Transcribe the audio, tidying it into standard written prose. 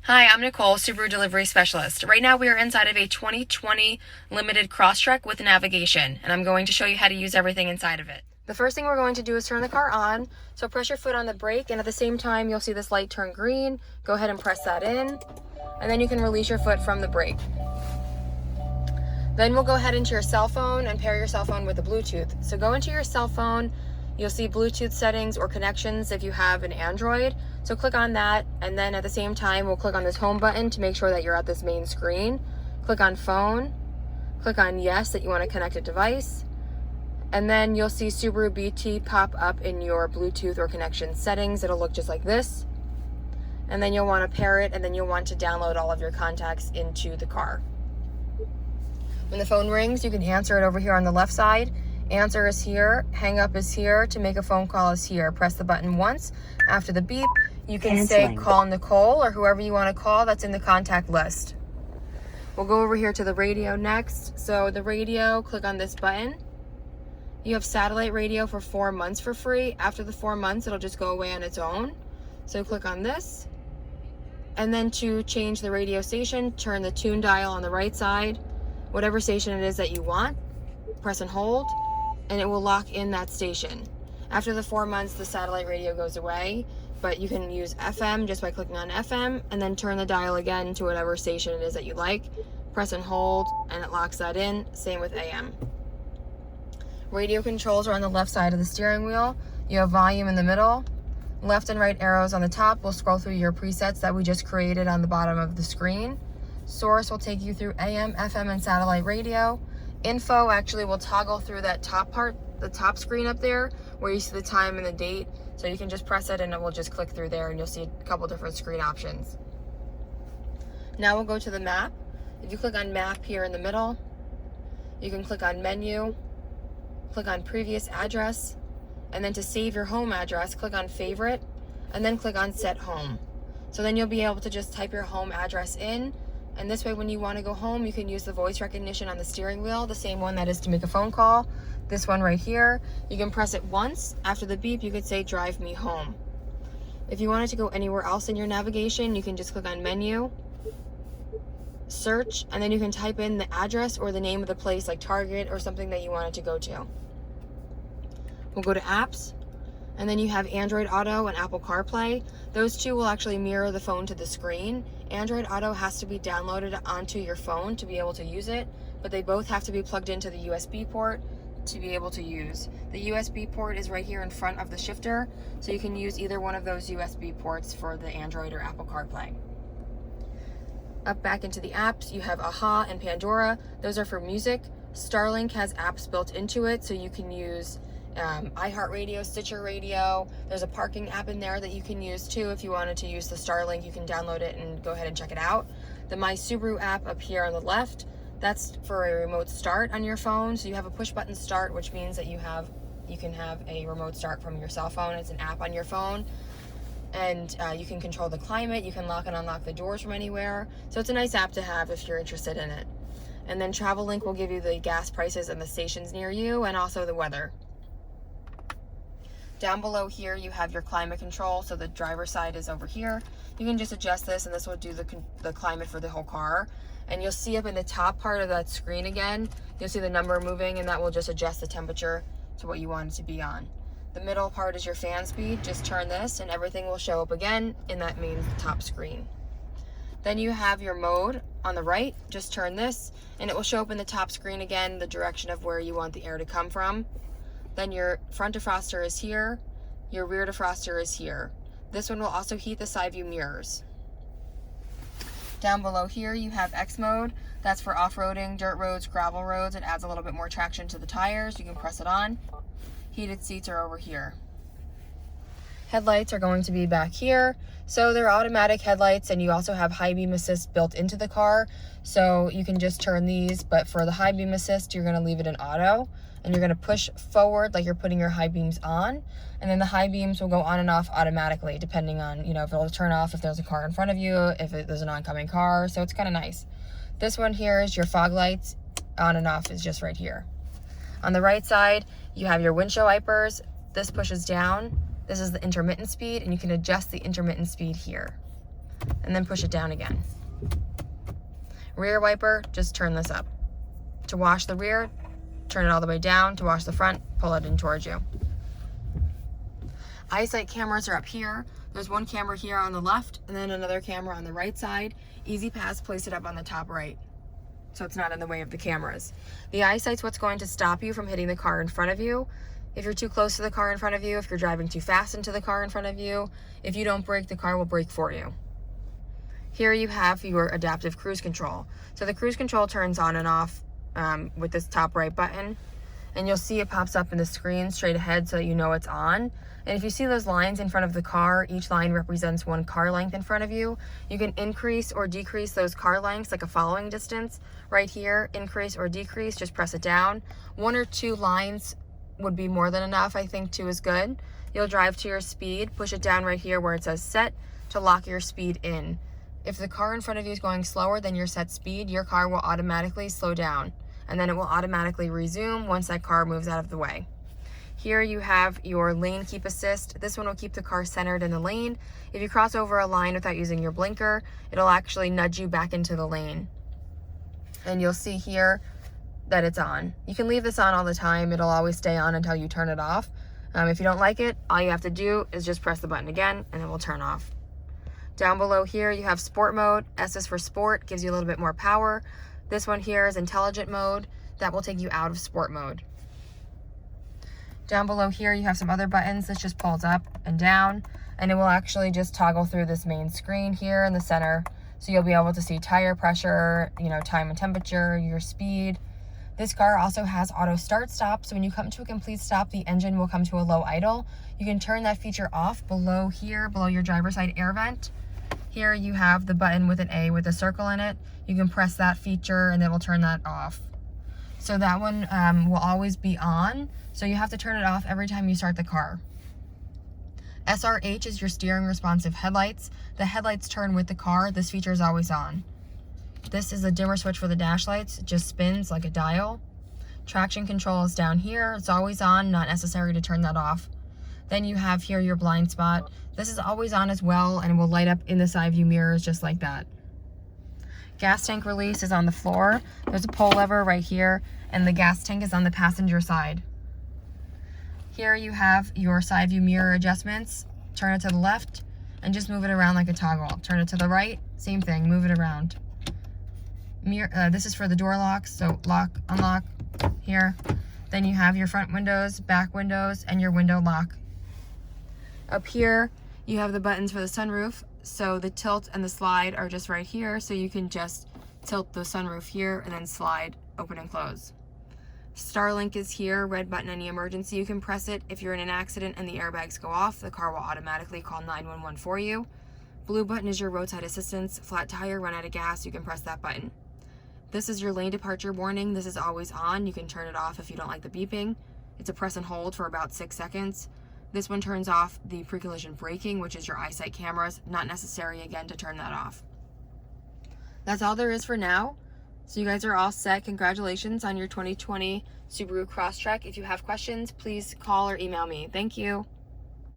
Hi, I'm Nicole, Subaru Delivery Specialist. Right now we are inside of a 2020 Limited Crosstrek with navigation, and I'm going to show you how to use everything inside of it. The first thing we're going to do is turn the car on. So press your foot on the brake, and at the same time you'll see this light turn green. Go ahead and press that in, and then you can release your foot from the brake. Then we'll go ahead into your cell phone and pair your cell phone with the Bluetooth. So go into your cell phone. You'll see Bluetooth settings or connections if you have an Android. So click on that, and then at the same time, we'll click on this home button to make sure that you're at this main screen. Click on phone, click on yes that you want to connect a device, and then you'll see Subaru BT pop up in your Bluetooth or connection settings. It'll look just like this. And then you'll want to pair it, and then you'll want to download all of your contacts into the car. When the phone rings, you can answer it over here on the left side. Answer is here, hang up is here, to make a phone call is here. Press the button once. After the beep, you can say call Nicole or whoever you want to call that's in the contact list. We'll go over here to the radio next. So the radio, click on this button. You have satellite radio for 4 months for free. After the 4 months, it'll just go away on its own. So click on this. And then to change the radio station, turn the tune dial on the right side, whatever station it is that you want, press and hold, and it will lock in that station. After the 4 months, the satellite radio goes away, but you can use FM just by clicking on FM, and then turn the dial again to whatever station it is that you like, press and hold, and it locks that in. Same with AM. Radio controls are on the left side of the steering wheel. You have volume in the middle. Left and right arrows on the top will scroll through your presets that we just created on the bottom of the screen. Source will take you through AM, FM, and satellite radio. Info actually will toggle through that top part, the top screen up there, where you see the time and the date. So you can just press it and it will just click through there, and you'll see a couple different screen options. Now we'll go to the map. If you click on map here in the middle, you can click on menu, click on previous address, and then to save your home address, click on favorite, and then click on set home. So then you'll be able to just type your home address in, and this way when you want to go home, you can use the voice recognition on the steering wheel, the same one that is to make a phone call. This one right here, you can press it once. After the beep, you could say drive me home. If you wanted to go anywhere else in your navigation, you can just click on menu, search, and then you can type in the address or the name of the place, like Target or something that you wanted to go to. We'll go to apps, and then you have Android Auto and Apple CarPlay. Those two will actually mirror the phone to the screen. Android Auto has to be downloaded onto your phone to be able to use it, but they both have to be plugged into the USB port to be able to use. The USB port is right here in front of the shifter, so you can use either one of those USB ports for the Android or Apple CarPlay. Up back into the apps, you have Aha and Pandora. Those are for music. Starlink has apps built into it, so you can use iHeartRadio, Stitcher Radio. There's a parking app in there that you can use too. If you wanted to use the Starlink, you can download it and go ahead and check it out. The My Subaru app up here on the left, that's for a remote start on your phone. So you have a push button start, which means that you can have a remote start from your cell phone. It's an app on your phone, and you can control the climate. You can lock and unlock the doors from anywhere. So it's a nice app to have if you're interested in it. And then Travel Link will give you the gas prices and the stations near you, and also the weather. Down below here, you have your climate control. So the driver's side is over here. You can just adjust this, and this will do the climate for the whole car. And you'll see up in the top part of that screen again, you'll see the number moving, and that will just adjust the temperature to what you want it to be on. The middle part is your fan speed. Just turn this, and everything will show up again in that main top screen. Then you have your mode on the right. Just turn this, and it will show up in the top screen again, the direction of where you want the air to come from. Then your front defroster is here, your rear defroster is here. This one will also heat the side view mirrors. Down below here you have X mode. That's for off-roading, dirt roads, gravel roads. It adds a little bit more traction to the tires. You can press it on. Heated seats are over here. Headlights are going to be back here. So they're automatic headlights, and you also have high beam assist built into the car. So you can just turn these, but for the high beam assist, you're going to leave it in auto. And you're going to push forward like you're putting your high beams on, and then the high beams will go on and off automatically depending on, if it'll turn off if there's a car in front of you, if there's an oncoming car. So it's kind of nice. This one here is your fog lights. On and off is just right here. On the right side, you have your windshield wipers. This pushes down. This is the intermittent speed, and you can adjust the intermittent speed here. and then push it down again. Rear wiper, just turn this up. To wash the rear, turn it all the way down. To wash the front, pull it in towards you. Eyesight cameras are up here. There's one camera here on the left and then another camera on the right side. Easy Pass, place it up on the top right, so it's not in the way of the cameras. The eyesight's what's going to stop you from hitting the car in front of you. If you're too close to the car in front of you, if you're driving too fast into the car in front of you, if you don't brake, the car will brake for you. Here you have your adaptive cruise control. So the cruise control turns on and off with this top right button, and you'll see it pops up in the screen straight ahead so that you know it's on. And if you see those lines in front of the car, each line represents one car length in front of you. You can increase or decrease those car lengths like a following distance. Right here, increase or decrease, just press it down. 1 or 2 lines would be more than enough. I think 2 is good. You'll drive to your speed, push it down right here where it says set to lock your speed in. If the car in front of you is going slower than your set speed, your car will automatically slow down, and then it will automatically resume once that car moves out of the way. Here you have your lane keep assist. This one will keep the car centered in the lane. If you cross over a line without using your blinker, it'll actually nudge you back into the lane. And you'll see here that it's on. You can leave this on all the time. It'll always stay on until you turn it off. If you don't like it, all you have to do is just press the button again and it will turn off. Down below here you have sport mode. S is for sport, gives you a little bit more power. This one here is intelligent mode. That will take you out of sport mode. Down below here you have some other buttons. This just pulls up and down, and it will actually just toggle through this main screen here in the center. So you'll be able to see tire pressure, time and temperature, your speed. This car also has auto start stop, so when you come to a complete stop, the engine will come to a low idle. You can turn that feature off below here, below your driver's side air vent. Here you have the button with an A with a circle in it. You can press that feature and it will turn that off. So that one will always be on, so you have to turn it off every time you start the car. SRH is your steering responsive headlights. The headlights turn with the car. This feature is always on. This is the dimmer switch for the dash lights. It just spins like a dial. Traction control is down here. It's always on, not necessary to turn that off. Then you have here your blind spot. This is always on as well, and it will light up in the side view mirrors just like that. Gas tank release is on the floor. There's a pull lever right here, and the gas tank is on the passenger side. Here you have your side view mirror adjustments. Turn it to the left and just move it around like a toggle. Turn it to the right, same thing, move it around. This is for the door locks, so lock, unlock here. Then you have your front windows, back windows, and your window lock. Up here, you have the buttons for the sunroof. So the tilt and the slide are just right here, so you can just tilt the sunroof here and then slide, open and close. Starlink is here, red button, any emergency, you can press it. If you're in an accident and the airbags go off, the car will automatically call 911 for you. Blue button is your roadside assistance. Flat tire, run out of gas, you can press that button. This is your lane departure warning. This is always on. You can turn it off if you don't like the beeping. It's a press and hold for about 6 seconds. This one turns off the pre-collision braking, which is your eyesight cameras. Not necessary, again, to turn that off. That's all there is for now. So you guys are all set. Congratulations on your 2020 Subaru Crosstrek. If you have questions, please call or email me. Thank you.